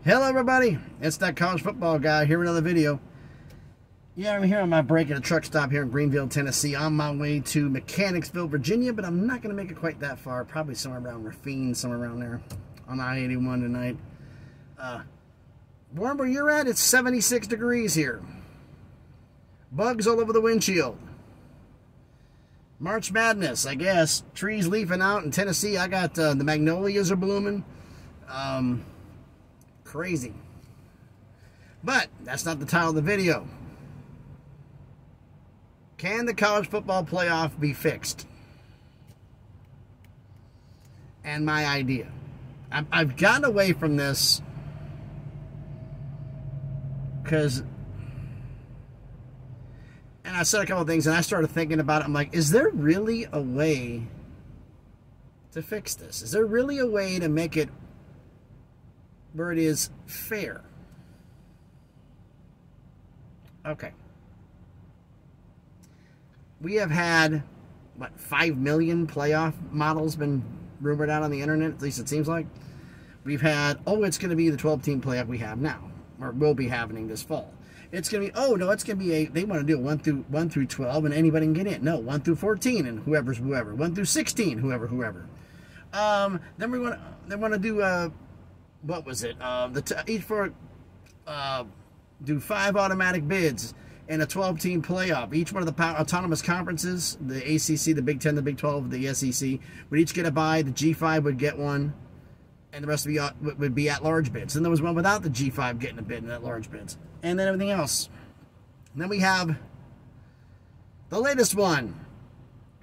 Hello everybody, it's that college football guy here with another video. Yeah, I'm here on my break at a truck stop here in Greenville, Tennessee, on my way to Mechanicsville, Virginia, but I'm not going to make it quite that far, probably somewhere around Rafine, somewhere around there on I-81 tonight. Warm where you're at, it's 76 degrees here. Bugs all over the windshield. March Madness, I guess. Trees leafing out in Tennessee. I got the magnolias are blooming. Crazy. But that's not the title of the video. Can the college football playoff be fixed? And my idea. I've gotten away from this because, and I said a couple of things and I started thinking about it. I'm like, is there really a way to fix this? Is there really a way to make it where it is fair? Okay. We have had, what, 5 million playoff models been rumored out on the internet, at least it seems like. We've had, oh, it's going to be the 12-team playoff we have now, or will be happening this fall. It's going to be, oh, no, it's going to be they want to do it 1 through 12 and anybody can get in. No, 1 through 14 and whoever's whoever. 1 through 16, whoever. Then they want to do, what was it? Do 5 automatic bids and a 12-team playoff. Each one of the autonomous conferences, the ACC, the Big Ten, the Big 12, the SEC, would each get a bye. The G5 would get one, and the rest would be at-large bids. And there was one without the G5 getting a bid and at-large bids. And then everything else. And then we have the latest one.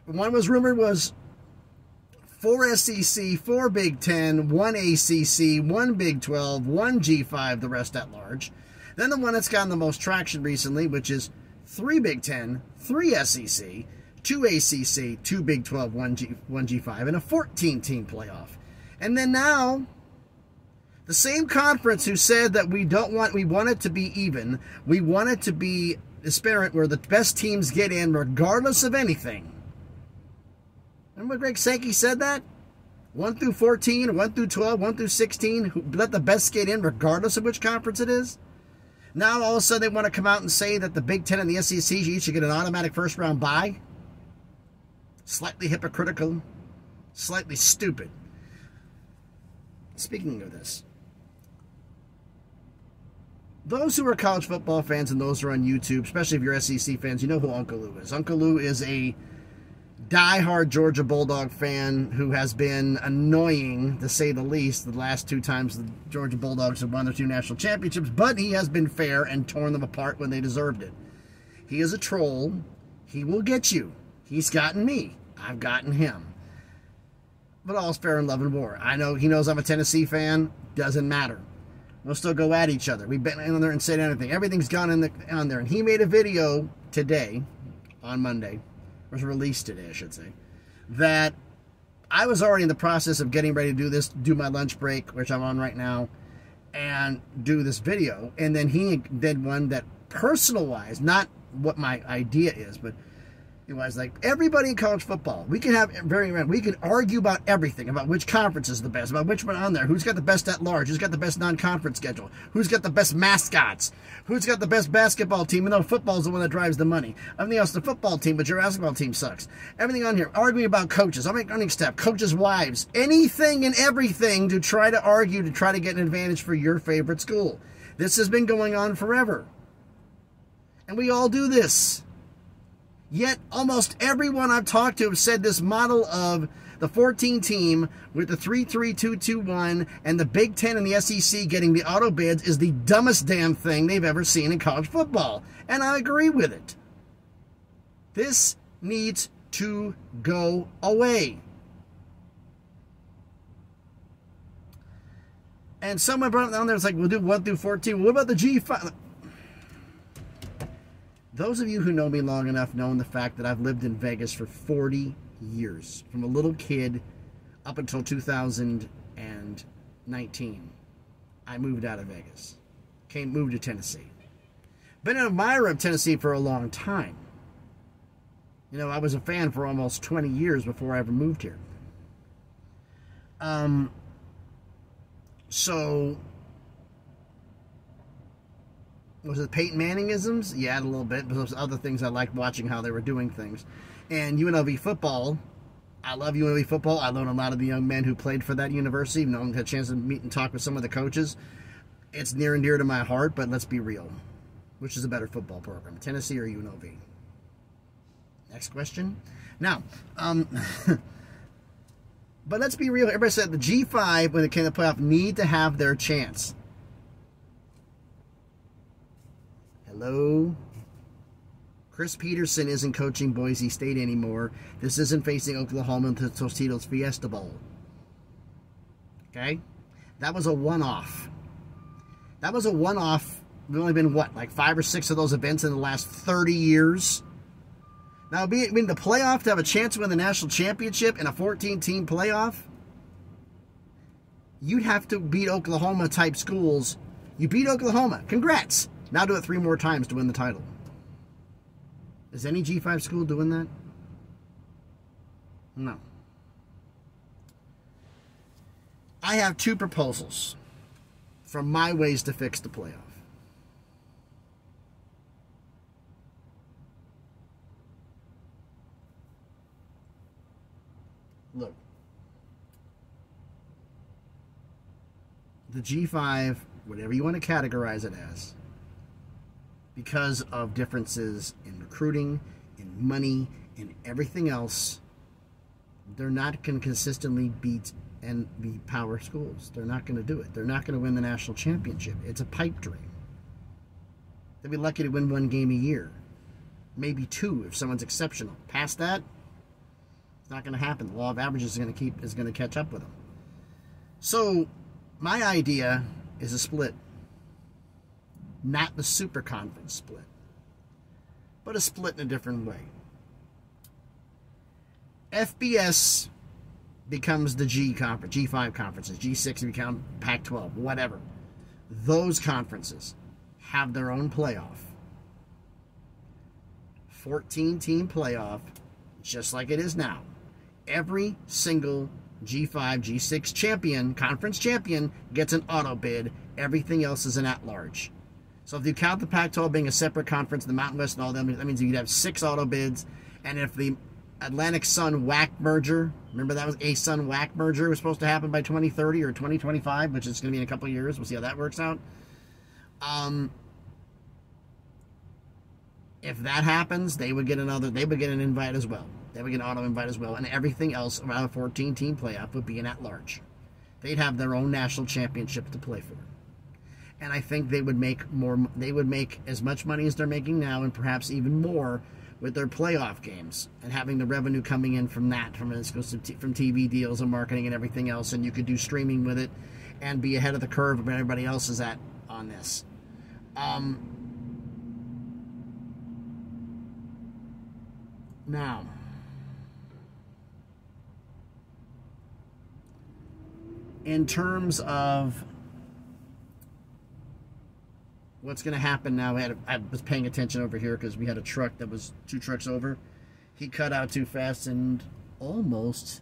One was rumored was 4 SEC, 4 Big Ten, 1 ACC, 1 Big 12, 1 G5, the rest at large. Then the one that's gotten the most traction recently, which is 3 Big Ten, 3 SEC, 2 ACC, 2 Big 12, 1 G5, and a 14-team playoff. And then now, the same conference who said that we want it to be even, we want it to be disparate, where the best teams get in regardless of anything. Remember Greg Sankey said that? 1 through 14, 1 through 12, 1 through 16, let the best get in regardless of which conference it is? Now all of a sudden they want to come out and say that the Big Ten and the SEC each should get an automatic first-round bye? Slightly hypocritical, slightly stupid. Speaking of this, those who are college football fans and those who are on YouTube, especially if you're SEC fans, you know who Uncle Lou is. Uncle Lou is a diehard Georgia Bulldog fan who has been annoying, to say the least, the last 2 times the Georgia Bulldogs have won their 2 national championships, but he has been fair and torn them apart when they deserved it. He is a troll. He will get you. He's gotten me. I've gotten him. But all's fair in love and war. I know he knows I'm a Tennessee fan. Doesn't matter. We'll still go at each other. We've been in there and said anything. Everything's gone on there. And he made a video today, on Monday, was released today, I should say, that I was already in the process of getting ready to do this, do my lunch break, which I'm on right now, and do this video. And then he did one that personal-wise, not what my idea is, but it was like, everybody in college football, we can argue about everything, about which conference is the best, about which one on there, who's got the best at large, who's got the best non-conference schedule, who's got the best mascots, who's got the best basketball team, even though football's the one that drives the money. Everything else, the football team, but your basketball team sucks. Everything on here, arguing about coaches, running staff, coaches' wives, anything and everything to try to argue, to try to get an advantage for your favorite school. This has been going on forever. And we all do this. Yet, almost everyone I've talked to have said this model of the 14 team with the 3-3-2-2-1 and the Big Ten and the SEC getting the auto bids is the dumbest damn thing they've ever seen in college football. And I agree with it. This needs to go away. And someone brought it down there, it's like, we'll do 1 through 14. What about the G5? Those of you who know me long enough know the fact that I've lived in Vegas for 40 years. From a little kid up until 2019. I moved out of Vegas. Moved to Tennessee. Been an admirer of Tennessee for a long time. You know, I was a fan for almost 20 years before I ever moved here. So, Was it Peyton Manningisms? Yeah, a little bit. But those other things I liked watching how they were doing things. And UNLV football, I love UNLV football. I know a lot of the young men who played for that university. You know, I had a chance to meet and talk with some of the coaches. It's near and dear to my heart, but let's be real. Which is a better football program, Tennessee or UNLV? Next question. Now, but let's be real. Everybody said the G5, when it came to the playoff, need to have their chance. Hello? Chris Peterson isn't coaching Boise State anymore. This isn't facing Oklahoma in the Tostitos Fiesta Bowl. Okay? That was a one-off. That was a one-off. There's only been, what, like 5 or 6 of those events in the last 30 years? Now, the playoff, to have a chance to win the national championship in a 14-team playoff, you'd have to beat Oklahoma-type schools. You beat Oklahoma. Congrats. Now do it 3 more times to win the title. Is any G5 school doing that? No. I have 2 proposals from my ways to fix the playoff. Look, the G5, whatever you want to categorize it as, because of differences in recruiting, in money, in everything else, they're not going to consistently beat and be power schools. They're not going to do it. They're not going to win the national championship. It's a pipe dream. They'll be lucky to win 1 game a year, maybe 2 if someone's exceptional. Past that, it's not going to happen. The law of averages is going to catch up with them. So, my idea is a split. Not the super conference split, but a split in a different way. FBS becomes the G conference, G5 conferences, G6 become Pac-12, whatever. Those conferences have their own playoff. 14-team playoff, just like it is now. Every single G5, G6 champion, conference champion, gets an auto bid. Everything else is an at-large. So if you count the Pac-12 being a separate conference, the Mountain West and all that means you'd have 6 auto bids. And if the Atlantic Sun WAC merger, remember that was a Sun WAC merger, was supposed to happen by 2030 or 2025, which is going to be in a couple of years. We'll see how that works out. If that happens, they would get an invite as well. They would get an auto invite as well. And everything else around a 14-team playoff would be an at-large. They'd have their own national championship to play for. And I think they would make as much money as they're making now, and perhaps even more with their playoff games and having the revenue coming in from that, from TV deals and marketing and everything else. And you could do streaming with it and be ahead of the curve where everybody else is at on this. Now, in terms of what's going to happen now, I was paying attention over here because we had a truck that was 2 trucks over. He cut out too fast and almost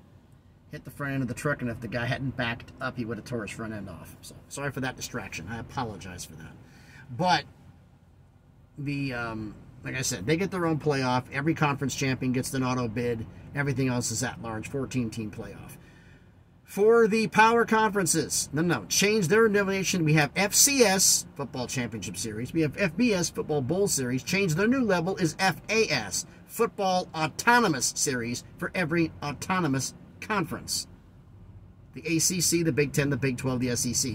hit the front end of the truck, and if the guy hadn't backed up, he would have tore his front end off. So sorry for that distraction. I apologize for that. But the like I said, they get their own playoff. Every conference champion gets an auto bid. Everything else is at large. 14-team playoff. For the power conferences, no, change their denomination. We have FCS, Football Championship Series. We have FBS, Football Bowl Series. Change their new level is FAS, Football Autonomous Series, for every autonomous conference. The ACC, the Big Ten, the Big 12, the SEC.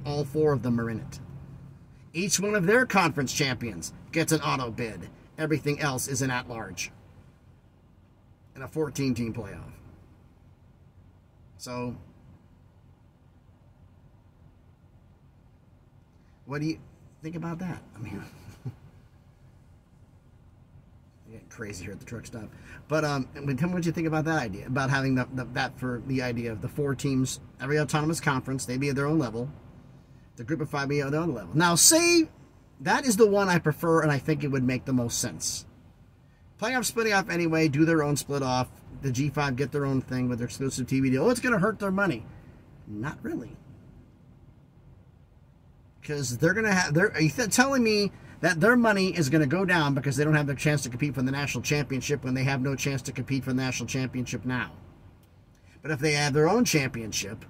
All 4 of them are in it. Each one of their conference champions gets an auto bid. Everything else is an at-large. In a 14-team playoff. So, what do you think about that? I mean, getting crazy here at the truck stop. But tell me what you think about that idea, about having that for the idea of the 4 teams, every autonomous conference, they'd be at their own level. The group of 5 be at their own level. Now, say that is the one I prefer, and I think it would make the most sense. Playoff splitting off anyway, do their own split off. The G5 get their own thing with their exclusive TV deal. Oh, it's going to hurt their money. Not really. Because they're going to have... Are you telling me that their money is going to go down because they don't have the chance to compete for the national championship when they have no chance to compete for the national championship now. But if they have their own championship,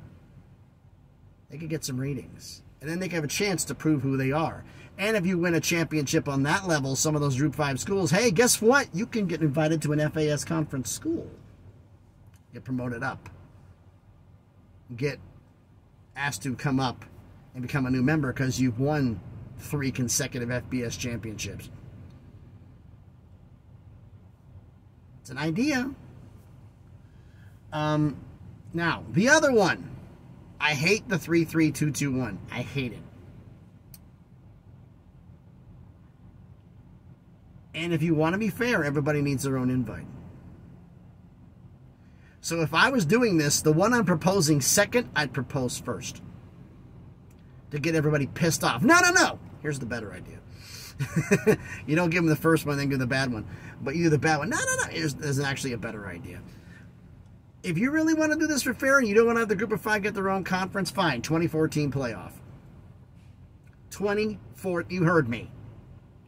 they could get some ratings. And then they can have a chance to prove who they are. And if you win a championship on that level, some of those Group 5 schools, hey, guess what? You can get invited to an FAS conference school. Get promoted up. Get asked to come up and become a new member because you've won 3 consecutive FBS championships. It's an idea. Now, the other one. I hate the 3-3-2-2-1. I hate it. And if you want to be fair, everybody needs their own invite. So if I was doing this, the one I'm proposing second, I'd propose first. To get everybody pissed off. No, no, no. Here's the better idea. You don't give them the first one, then give them the bad one. But you do the bad one. No, no, no. There's actually a better idea. If you really want to do this for fair and you don't want to have the Group of 5 get their own conference, fine. 2014 playoff. 24, you heard me.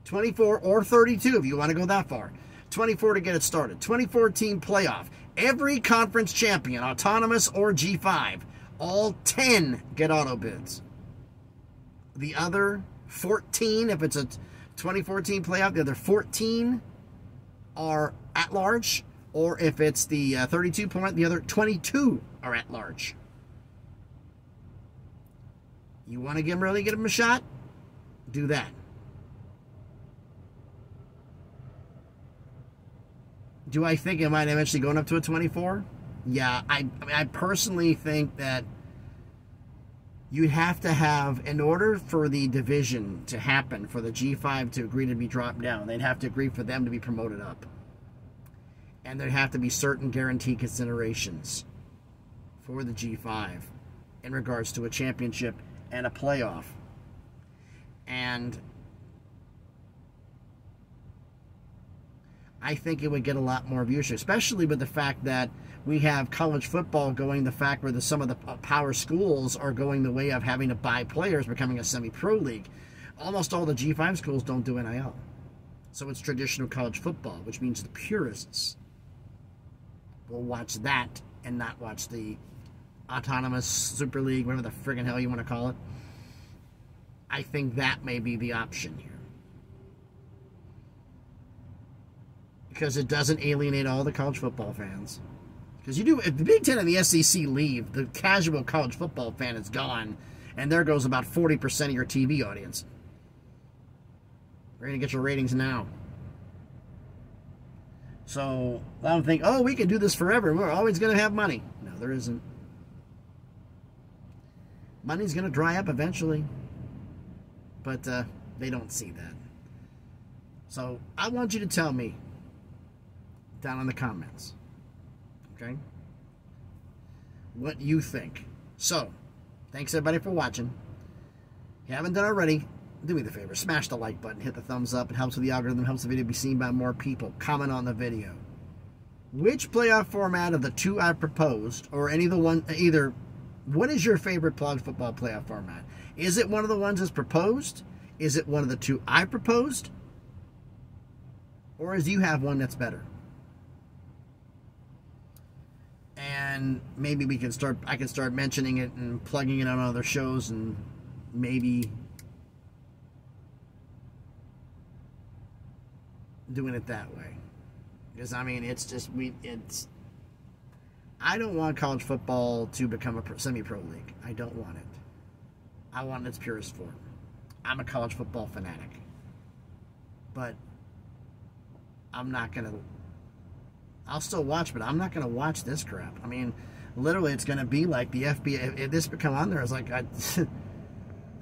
24 or 32 if you want to go that far. 24 to get it started. 2014 playoff. Every conference champion, autonomous or G5, all 10 get auto bids. The other 14, if it's a 2014 playoff, the other 14 are at large. Or if it's the 32 point, the other 22 are at large. You want to really get them a shot? Do that. Do I think it might eventually go up to a 24? Yeah, I personally think that you'd have to have, in order for the division to happen, for the G5 to agree to be dropped down, they'd have to agree for them to be promoted up. And there'd have to be certain guaranteed considerations for the G5 in regards to a championship and a playoff. And I think it would get a lot more viewership, especially with the fact that we have college football going the fact where some of the power schools are going the way of having to buy players, becoming a semi-pro league. Almost all the G5 schools don't do NIL. So it's traditional college football, which means the purists will watch that and not watch the autonomous Super League, whatever the friggin' hell you want to call it. I think that may be the option here. Because it doesn't alienate all the college football fans. Because you do, if the Big Ten and the SEC leave, the casual college football fan is gone, and there goes about 40% of your TV audience. We're going to get your ratings now. So, I don't think, oh, we can do this forever. We're always going to have money. No, there isn't. Money's going to dry up eventually. But they don't see that. So, I want you to tell me down in the comments. Okay? What you think. So, thanks everybody for watching. If you haven't done already, do me the favor, smash the like button, hit the thumbs up. It helps with the algorithm, helps the video be seen by more people. Comment on the video. Which playoff format of the 2 I proposed, or any of the one, either, what is your favorite college football playoff format? Is it one of the ones that's proposed? Is it one of the 2 I proposed? Or is you have one that's better? And maybe we can start, I can start mentioning it and plugging it on other shows, and maybe doing it that way. Because, I mean, it's just, I don't want college football to become a semi-pro league. I don't want it. I want it in its purest form. I'm a college football fanatic. But I'm not going to, I'll still watch, but I'm not going to watch this crap. I mean, literally, it's going to be like the FBA. If this become on there, it's like,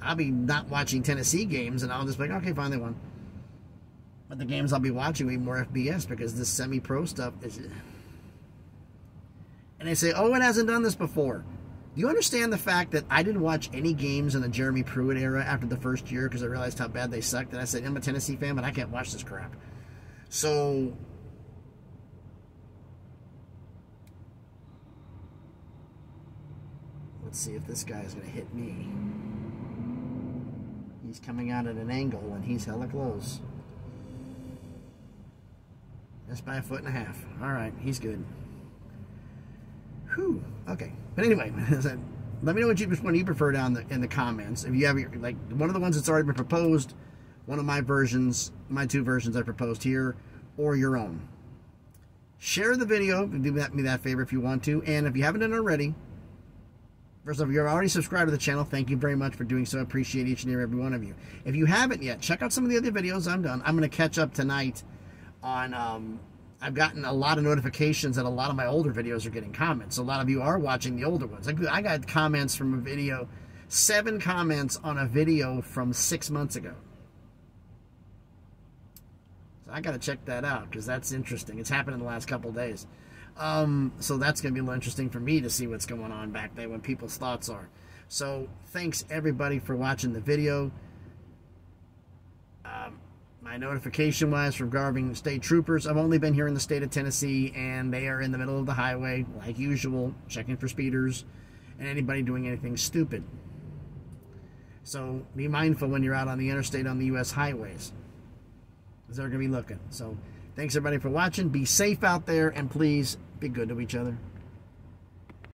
I'll be not watching Tennessee games, and I'll just be like, okay, fine, they won. But the games I'll be watching will be more FBS, because this semi-pro stuff is... And they say, oh, it hasn't done this before. Do you understand the fact that I didn't watch any games in the Jeremy Pruitt era after the first year because I realized how bad they sucked? And I said, I'm a Tennessee fan, but I can't watch this crap. So... let's see if this guy is going to hit me. He's coming out at an angle and he's hella close. Just by 1.5 feet. Alright, he's good. Whew. Okay. But anyway, let me know which one you prefer down in the comments. If you have, like, one of the ones that's already been proposed, one of my versions, my 2 versions I proposed here, or your own. Share the video. Do me that favor if you want to. And if you haven't done it already, first off, if you're already subscribed to the channel, thank you very much for doing so. I appreciate each and every one of you. If you haven't yet, check out some of the other videos I've done. I'm going to catch up tonight on... I've gotten a lot of notifications that a lot of my older videos are getting comments. A lot of you are watching the older ones. I got comments from a video, 7 comments on a video from 6 months ago. So I got to check that out because that's interesting. It's happened in the last couple of days. So that's going to be a little interesting for me to see what's going on back there, when people's thoughts are. So thanks everybody for watching the video. My notification was from Garvin State Troopers. I've only been here in the state of Tennessee, and they are in the middle of the highway, like usual, checking for speeders and anybody doing anything stupid. So be mindful when you're out on the interstate on the U.S. highways, because they're going to be looking. So thanks everybody for watching. Be safe out there, and please be good to each other.